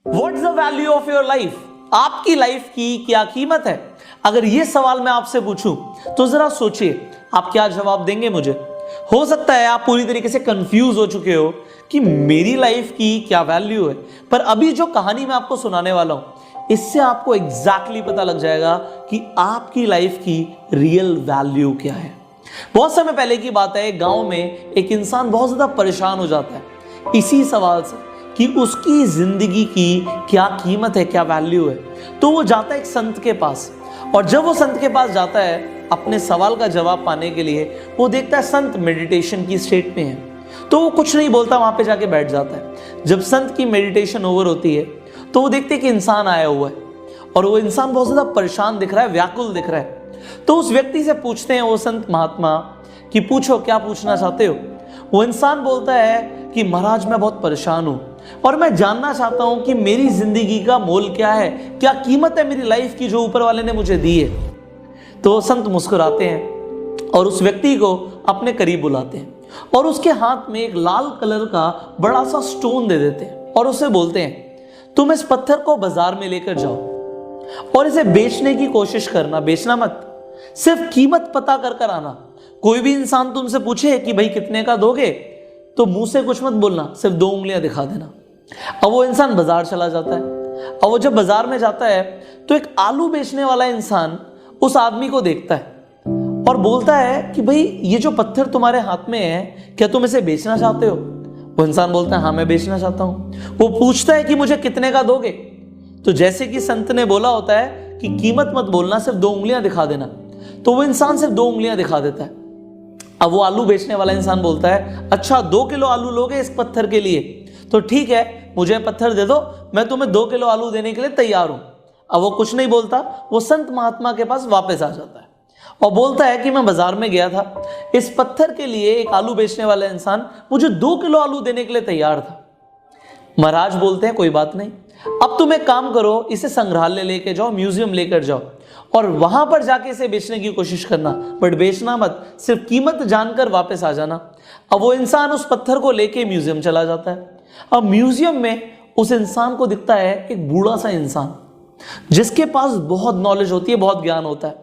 What's the value of your life? आपकी life की क्या कीमत है? अगर ये सवाल मैं आपसे पूछूं तो जरा सोचिए आप क्या जवाब देंगे मुझे। हो सकता है आप पूरी तरीके से कंफ्यूज हो चुके हो कि मेरी लाइफ की क्या वैल्यू है, पर अभी जो कहानी मैं आपको सुनाने वाला हूं इससे आपको एग्जैक्टली पता लग जाएगा कि आपकी लाइफ की रियल वैल्यू क्या है। बहुत समय पहले की बात है, गांव में एक इंसान बहुत ज्यादा परेशान हो जाता है इसी सवाल से कि उसकी जिंदगी की क्या कीमत है, क्या वैल्यू है। तो वो जाता है एक संत के पास, और जब वो संत के पास जाता है अपने सवाल का जवाब पाने के लिए, वो देखता है संत मेडिटेशन की स्टेट में है। तो वो कुछ नहीं बोलता, वहां पे जाके बैठ जाता है। जब संत की मेडिटेशन ओवर होती है तो वो देखते हैं कि इंसान आया हुआ है, और वो इंसान बहुत ज्यादा परेशान दिख रहा है, व्याकुल दिख रहा है। तो उस व्यक्ति से पूछते हैं वो संत महात्मा कि पूछो क्या पूछना चाहते हो। वो इंसान बोलता है कि महाराज मैं बहुत परेशान हूं और मैं जानना चाहता हूं कि मेरी जिंदगी का मोल क्या है, क्या कीमत है मेरी लाइफ की जो ऊपर वाले ने मुझे दी है। तो संत मुस्कुराते हैं और उस व्यक्ति को अपने करीब बुलाते हैं और उसके हाथ में एक लाल कलर का बड़ा सा स्टोन दे देते हैं और उससे बोलते हैं तुम इस पत्थर को बाजार में लेकर जाओ और इसे बेचने की कोशिश करना, बेचना मत, सिर्फ कीमत पता कर कर आना। कोई भी इंसान तुमसे पूछे कि भाई कितने का दोगे तो मुंह से कुछ मत बोलना, सिर्फ 2 उंगलियां दिखा देना। अब वो इंसान बाजार चला जाता है। अब वो जब बाजार में जाता है तो एक आलू बेचने वाला इंसान उस आदमी को देखता है और बोलता है कि भाई ये जो पत्थर तुम्हारे हाथ में है क्या तुम इसे बेचना चाहते हो? वो इंसान बोलता है हाँ मैं बेचना चाहता हूं। वो पूछता है कि मुझे कितने का दोगे? तो जैसे कि संत ने बोला होता है कि कीमत मत बोलना, सिर्फ 2 उंगलियां दिखा देना, तो वो इंसान सिर्फ 2 उंगलियां दिखा देता है। अब वो आलू बेचने वाला इंसान बोलता है अच्छा 2 किलो आलू लोगे इस पत्थर के लिए? तो ठीक है मुझे पत्थर दे दो, मैं तुम्हें 2 किलो आलू देने के लिए तैयार हूं। अब वो कुछ नहीं बोलता, वो संत महात्मा के पास वापस आ जाता है और बोलता है कि मैं बाजार में गया था, इस पत्थर के लिए एक आलू बेचने वाला इंसान मुझे 2 किलो आलू देने के लिए तैयार था। महाराज बोलते हैं कोई बात नहीं, अब तुम एक काम करो, इसे संग्रहालय लेके जाओ, म्यूजियम लेकर जाओ और वहां पर जाके इसे बेचने की कोशिश करना, बट बेचना मत, सिर्फ कीमत जानकर वापस आ जाना। अब वो इंसान उस पत्थर को लेके म्यूजियम चला जाता है। अब म्यूजियम में उस इंसान को दिखता है एक बूढ़ा सा इंसान जिसके पास बहुत नॉलेज होती है, बहुत ज्ञान होता है।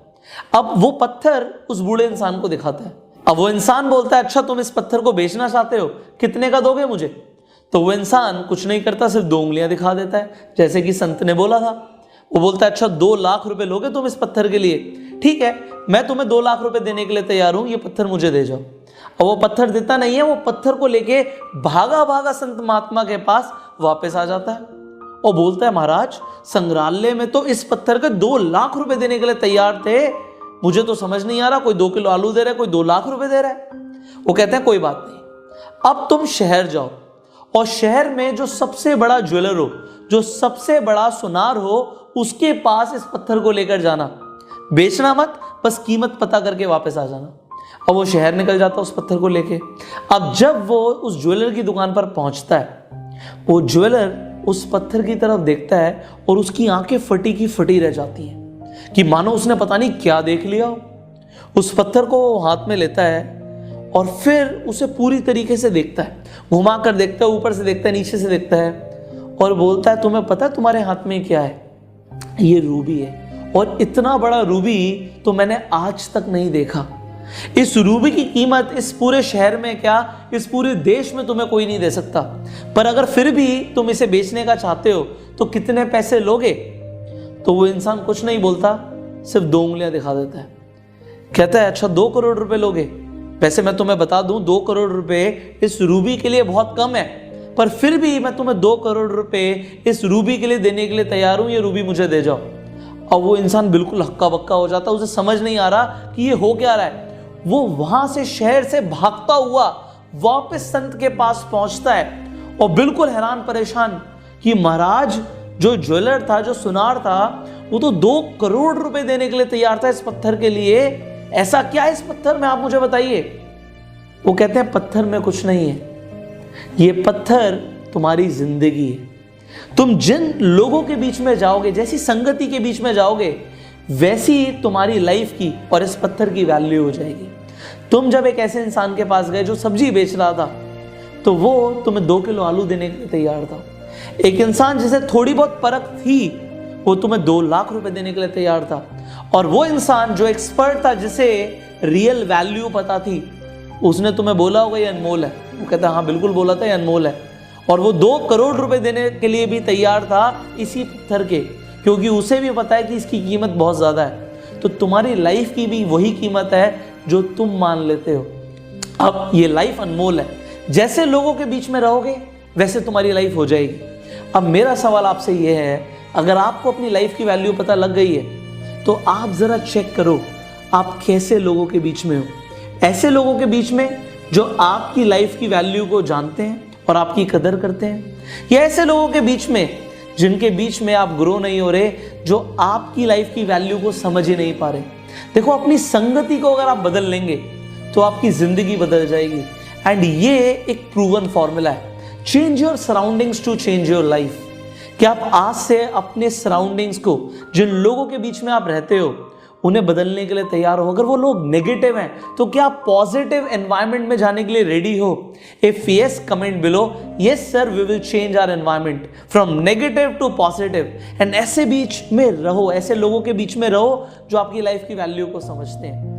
अब वो पत्थर उस बूढ़े इंसान को दिखाता है। अब वो इंसान बोलता है अच्छा तुम इस पत्थर को बेचना चाहते हो, कितने का दोगे मुझे? तो वो इंसान कुछ नहीं करता, सिर्फ 2 उंगलियां दिखा देता है जैसे कि संत ने बोला था। वो बोलता है अच्छा 2 लाख रुपए लोगे तुम इस पत्थर के लिए? ठीक है मैं तुम्हें 2 लाख रुपए देने के लिए तैयार हूं, ये पत्थर मुझे दे जाओ। और वो पत्थर देता नहीं है, वो पत्थर को लेके भागा भागा संत महात्मा के पास वापस आ जाता है और बोलता है महाराज संग्रहालय में तो इस पत्थर के 2 लाख रुपए देने के लिए तैयार थे, मुझे तो समझ नहीं आ रहा, कोई 2 किलो आलू दे रहा है, कोई 2 लाख रुपए दे रहा है। वो कहते हैं कोई बात नहीं, अब तुम शहर जाओ और शहर में जो सबसे बड़ा ज्वेलर हो, जो सबसे बड़ा सुनार हो, उसके पास इस पत्थर को लेकर जाना, बेचना मत, बस कीमत पता करके वापस आ जाना। अब वो शहर निकल जाता उस पत्थर को लेके। अब जब वो उस ज्वेलर की दुकान पर पहुंचता है, वो ज्वेलर उस पत्थर की तरफ देखता है और उसकी आंखें फटी की फटी रह जाती हैं कि मानो उसने पता नहीं क्या देख लिया। उस पत्थर को वो हाथ में लेता है और फिर उसे पूरी तरीके से देखता है, घुमा कर देखता है, ऊपर से देखता है, नीचे से देखता है और बोलता है तुम्हें पता है तुम्हारे हाथ में क्या है? ये रूबी है, और इतना बड़ा रूबी तो मैंने आज तक नहीं देखा। इस रूबी की कीमत इस पूरे शहर में क्या, इस पूरे देश में तुम्हें कोई नहीं दे सकता, पर अगर फिर भी तुम इसे बेचने का चाहते हो तो कितने पैसे लोगे? तो वो इंसान कुछ नहीं बोलता, सिर्फ 2 उंगलियां दिखा देता है। कहता है अच्छा 2 करोड़ रुपए लोगे? वैसे मैं तुम्हें बता दूं 2 करोड़ रुपए इस रूबी के लिए बहुत कम है, पर फिर भी मैं तुम्हें 2 करोड़ रुपए इस रूबी के लिए देने के लिए तैयार हूं, ये रूबी मुझे दे जाओ। और वो इंसान बिल्कुल हक्का बक्का हो जाता है, उसे समझ नहीं आ रहा कि ये हो क्या रहा है। वो वहां से शहर से भागता हुआ वापस संत के पास पहुंचता है और बिल्कुल हैरान परेशान कि महाराज जो ज्वेलर था, जो सुनार था, वो तो 2 करोड़ रुपए देने के लिए तैयार था इस पत्थर के लिए। ऐसा क्या है इस पत्थर में, आप मुझे बताइए। वो कहते हैं पत्थर में कुछ नहीं है, ये पत्थर तुम्हारी जिंदगी है। तुम जिन लोगों के बीच में जाओगे, जैसी संगति के बीच में जाओगे, वैसी तुम्हारी लाइफ की और इस पत्थर की वैल्यू हो जाएगी। तुम जब एक ऐसे इंसान के पास गए जो सब्जी बेच रहा था, तो वो तुम्हें 2 किलो आलू देने के लिए तैयार था। एक इंसान जिसे थोड़ी बहुत परख थी वो तुम्हें 2 लाख रुपए देने के लिए तैयार था, और वो इंसान जो एक्सपर्ट था, जिसे रियल वैल्यू पता थी, उसने तुम्हें बोला होगा ये अनमोल है। वो कहता हाँ बिल्कुल बोला था ये अनमोल है, और वो 2 करोड़ रुपए देने के लिए भी तैयार था इसी पत्थर के, क्योंकि उसे भी पता है कि इसकी कीमत बहुत ज्यादा है। तो तुम्हारी लाइफ की भी वही कीमत है जो तुम मान लेते हो। अब ये लाइफ अनमोल है, जैसे लोगों के बीच में रहोगे वैसे तुम्हारी लाइफ हो जाएगी। अब मेरा सवाल आपसे ये है, अगर आपको अपनी लाइफ की वैल्यू पता लग गई है तो आप जरा चेक करो आप कैसे लोगों के बीच में हो। ऐसे लोगों के बीच में जो आपकी लाइफ की वैल्यू को जानते हैं और आपकी कदर करते हैं, या ऐसे लोगों के बीच में जिनके बीच में आप ग्रो नहीं हो रहे, जो आपकी लाइफ की वैल्यू को समझ ही नहीं पा रहे। देखो, अपनी संगति को अगर आप बदल लेंगे तो आपकी जिंदगी बदल जाएगी। एंड ये एक प्रूवन फॉर्मूला है, change your surroundings to change your life. कि आप आज से अपने सराउंडिंग्स को, जिन लोगों के बीच में आप रहते हो, उन्हें बदलने के लिए तैयार हो। अगर वो लोग नेगेटिव हैं तो क्या आप पॉजिटिव एनवायरनमेंट में जाने के लिए रेडी हो? If yes, comment below yes sir, we will change our environment from negative to positive. And ऐसे बीच में रहो, ऐसे लोगों के बीच में रहो जो आपकी लाइफ की वैल्यू को समझते हैं।